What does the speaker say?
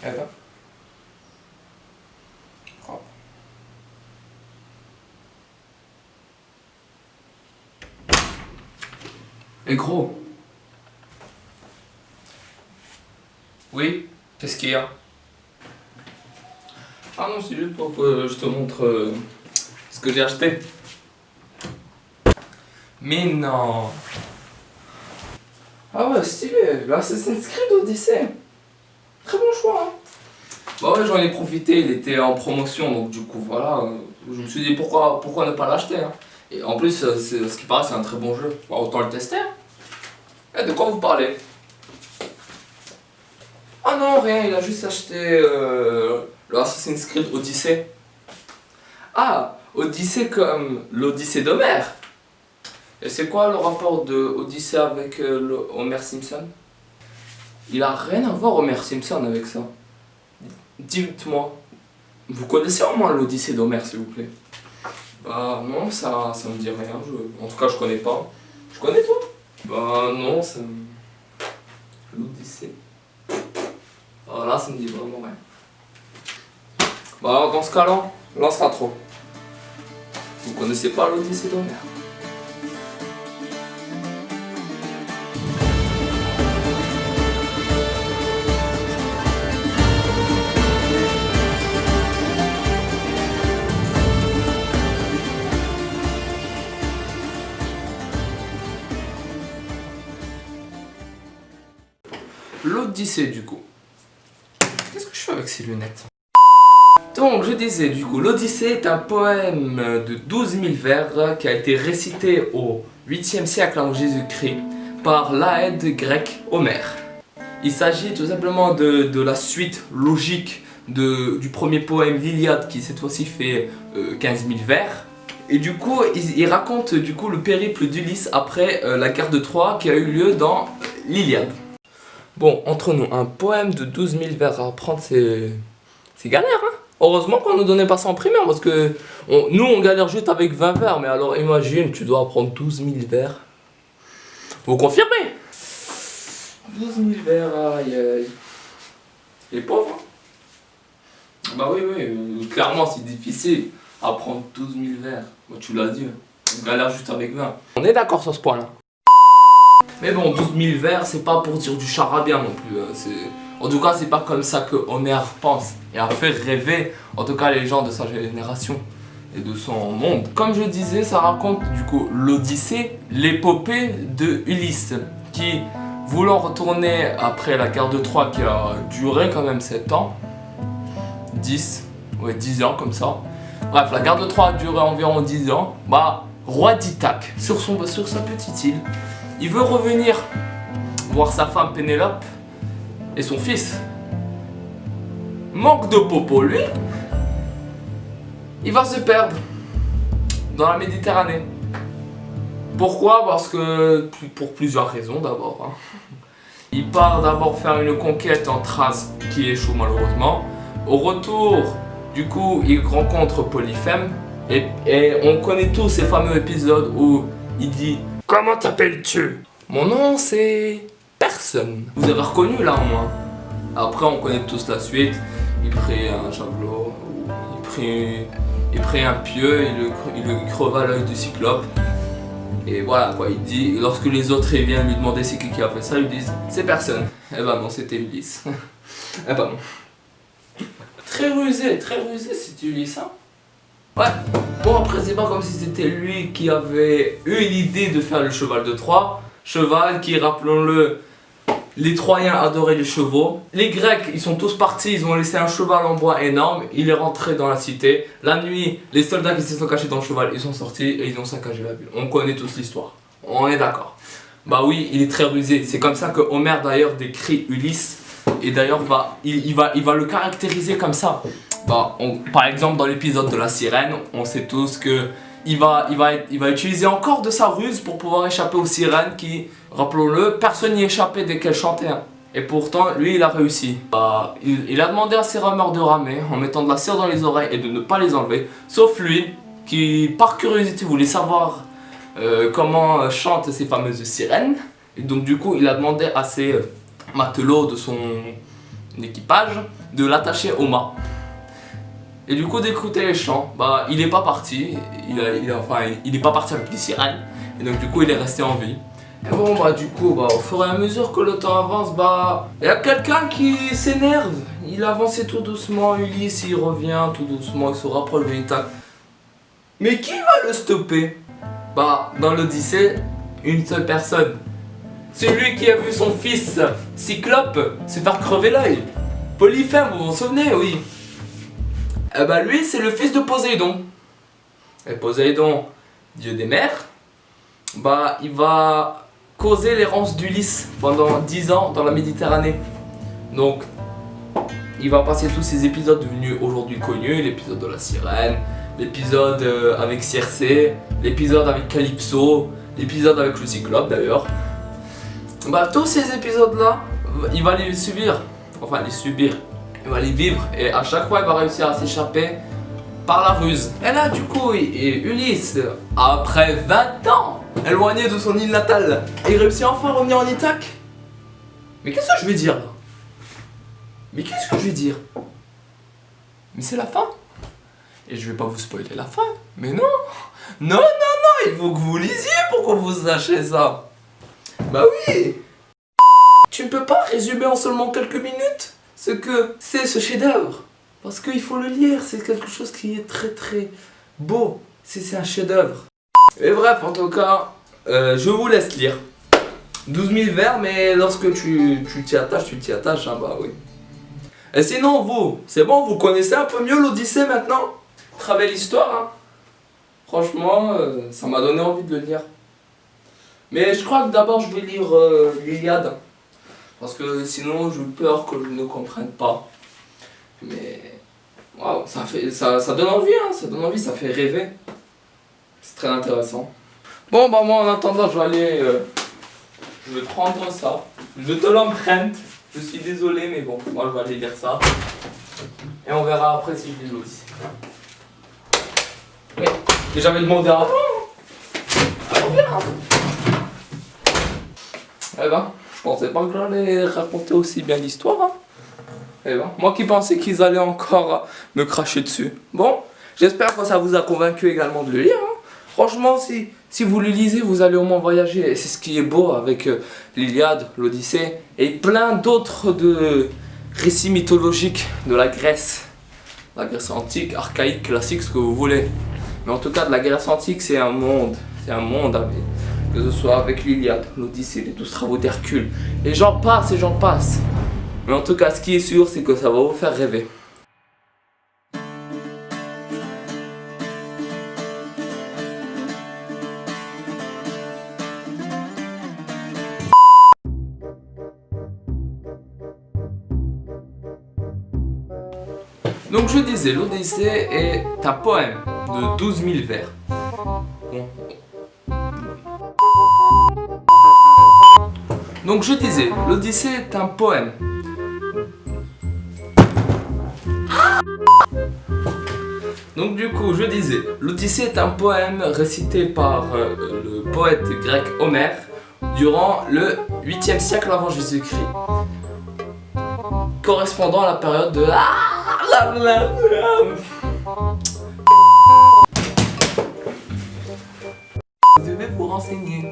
Eh ben. Oh. Et gros. Oui, qu'est-ce qu'il y a? Ah non, c'est juste pour que je te montre ce que j'ai acheté. Mais non. Ah ouais, stylé, l'Assassin's Creed Odyssey. Très bon choix, hein. Bah ouais, j'en ai profité, il était en promotion, donc du coup voilà, je me suis dit pourquoi ne pas l'acheter, hein. Et en plus, ce qui paraît, c'est un très bon jeu. Bah, autant le tester, hein. Eh, de quoi vous parlez? Ah non, rien, il a juste acheté le Assassin's Creed Odyssey. Ah, Odyssey comme l'Odyssée d'Homère. Et c'est quoi le rapport de Odyssey avec Homer Simpson? Il a rien à voir Homer Simpson avec ça. Dites-moi, vous connaissez au moins l'Odyssée d'Homère, s'il vous plaît? Bah non, ça me dit rien, en tout cas je connais pas. Je connais toi? Bah non, ça me... L'Odyssée... Ah là, ça me dit vraiment rien. Bah alors dans ce cas-là, là sera trop. Vous connaissez pas l'Odyssée d'Homère? L'Odyssée du coup. Qu'est-ce que je fais avec ces lunettes? Donc je disais du coup, l'Odyssée est un poème de 12 000 vers qui a été récité au 8e siècle avant Jésus-Christ par l'Aède grec Homère. Il s'agit tout simplement de la suite logique du premier poème, l'Iliade, qui cette fois-ci fait 15 000 vers. Et du coup, il raconte du coup le périple d'Ulysse après la guerre de Troie qui a eu lieu dans l'Iliade. Bon, entre nous, un poème de 12 000 vers à apprendre, c'est galère, hein. Heureusement qu'on nous donnait pas ça en primaire, parce que nous, on galère juste avec 20 vers, mais alors imagine, tu dois apprendre 12 000 vers. Vous confirmez? 12 000 vers, aïe aïe. Les pauvres, hein. Bah oui, clairement, c'est difficile à apprendre 12 000 vers. Bah, tu l'as dit, on galère juste avec 20. On est d'accord sur ce point-là. Mais bon, 12 000 vers, c'est pas pour dire du charabia non plus. En tout cas, c'est pas comme ça que Homer pense et a fait rêver, en tout cas, les gens de sa génération et de son monde. Comme je disais, ça raconte du coup l'Odyssée, l'épopée de Ulysse, qui, voulant retourner après la guerre de Troie qui a duré quand même 7 ans, 10 ans comme ça. Bref, la guerre de Troie a duré environ 10 ans. Bah, roi d'Ithaque, sur sa petite île, il veut revenir voir sa femme Pénélope et son fils. Manque de popo, lui, il va se perdre dans la Méditerranée. Pourquoi? Parce que, pour plusieurs raisons d'abord, hein. Il part d'abord faire une conquête en Thrace qui échoue malheureusement. Au retour, du coup, il rencontre Polyphème et on connaît tous ces fameux épisodes où il dit « Comment t'appelles-tu » ? Mon nom c'est... personne. Vous avez reconnu là au moins. Après on connaît tous la suite. Il prit un javelot, il prit un pieu, il le creva l'œil du cyclope. Et voilà quoi, il dit, lorsque les autres viennent lui demander c'est qui a fait ça, ils disent c'est personne. Eh ben non, c'était Ulysse. Eh ben non. Très rusé c'était Ulysse, hein. Ouais, bon après c'est pas comme si c'était lui qui avait eu l'idée de faire le cheval de Troie. Cheval qui, rappelons-le, les Troyens adoraient les chevaux. Les Grecs, ils sont tous partis, ils ont laissé un cheval en bois énorme. Il est rentré dans la cité. La nuit, les soldats qui se sont cachés dans le cheval, ils sont sortis et ils ont saccagé la ville. On connaît tous l'histoire, on est d'accord. Bah oui, il est très rusé. C'est comme ça que Homère d'ailleurs décrit Ulysse. Et d'ailleurs, il va le caractériser comme ça. Bah, par exemple, dans l'épisode de la sirène, on sait tous que il va utiliser encore de sa ruse pour pouvoir échapper aux sirènes qui, rappelons-le, personne n'y échappait dès qu'elles chantaient. Et pourtant, lui, il a réussi. Il a demandé à ses rameurs de ramer en mettant de la cire dans les oreilles et de ne pas les enlever. Sauf lui, qui, par curiosité, voulait savoir comment chantent ces fameuses sirènes. Et donc, du coup, il a demandé à ses matelots de son équipage de l'attacher au mât. Et du coup d'écouter les chants, bah il est pas parti, il est pas parti avec les sirènes. Et donc du coup il est resté en vie. Et bon bah du coup bah au fur et à mesure que le temps avance, bah il y a quelqu'un qui s'énerve. Il avançait tout doucement, Ulysse il revient tout doucement, il se rapproche de Ithaque. Mais qui va le stopper? Bah dans l'Odyssée, une seule personne. Celui qui a vu son fils Cyclope se faire crever l'œil. Polyphème, vous vous en souvenez, oui. Eh bah lui c'est le fils de Poséidon. Et Poséidon, dieu des mers, bah il va causer l'errance d'Ulysse pendant 10 ans dans la Méditerranée. Donc il va passer tous ces épisodes devenus aujourd'hui connus, l'épisode de la sirène, l'épisode avec Circé, l'épisode avec Calypso, l'épisode avec le Cyclope d'ailleurs. Bah tous ces épisodes là, il va les subir, il va les vivre et à chaque fois il va réussir à s'échapper par la ruse. Et là du coup Ulysse, après 20 ans éloigné de son île natale, il réussit enfin à revenir en Ithaque. Mais qu'est-ce que je vais dire là? Mais qu'est-ce que je vais dire? Mais c'est la fin. Et je vais pas vous spoiler la fin. Mais non. Non, il faut que vous lisiez pour que vous sachiez ça. Bah oui. Tu ne peux pas résumer en seulement quelques minutes ce que c'est ce chef-d'œuvre. Parce qu'il faut le lire, c'est quelque chose qui est très très beau. C'est un chef-d'œuvre. Et bref, en tout cas, je vous laisse lire. 12 000 vers, mais lorsque tu t'y attaches, hein, bah oui. Et sinon, vous, c'est bon, vous connaissez un peu mieux l'Odyssée maintenant? Très belle histoire, hein. Franchement, ça m'a donné envie de le lire. Mais je crois que d'abord je vais lire l'Iliade. Parce que sinon j'ai peur que je ne comprenne pas. Mais waouh, ça donne envie, hein, ça donne envie, ça fait rêver. C'est très intéressant. Bon bah moi en attendant je vais aller, je vais prendre ça. Je te l'emprunte. Je suis désolé mais bon, moi je vais aller lire ça. Et on verra après si je lis l'Odyssée. Oui, et j'avais demandé avant. Alors bien. Eh ben, je pensais pas que j'allais raconter aussi bien l'histoire. Hein. Eh ben, moi qui pensais qu'ils allaient encore me cracher dessus. Bon, j'espère que ça vous a convaincu également de le lire. Hein. Franchement, si vous le lisez, vous allez au moins voyager. Et c'est ce qui est beau avec l'Iliade, l'Odyssée et plein d'autres récits mythologiques de la Grèce. La Grèce antique, archaïque, classique, ce que vous voulez. Mais en tout cas, de la Grèce antique, c'est un monde. C'est un monde avec, que ce soit avec l'Iliade, l'Odyssée, les 12 travaux d'Hercule. Et j'en passe. Mais en tout cas, ce qui est sûr, c'est que ça va vous faire rêver. Donc je disais, l'Odyssée est un poème de 12 000 vers. Bon. Donc je disais, l'Odyssée est un poème. Donc du coup, je disais, l'Odyssée est un poème récité par le poète grec Homère durant le 8e siècle avant Jésus-Christ, correspondant à la période de... Vous devez vous renseigner.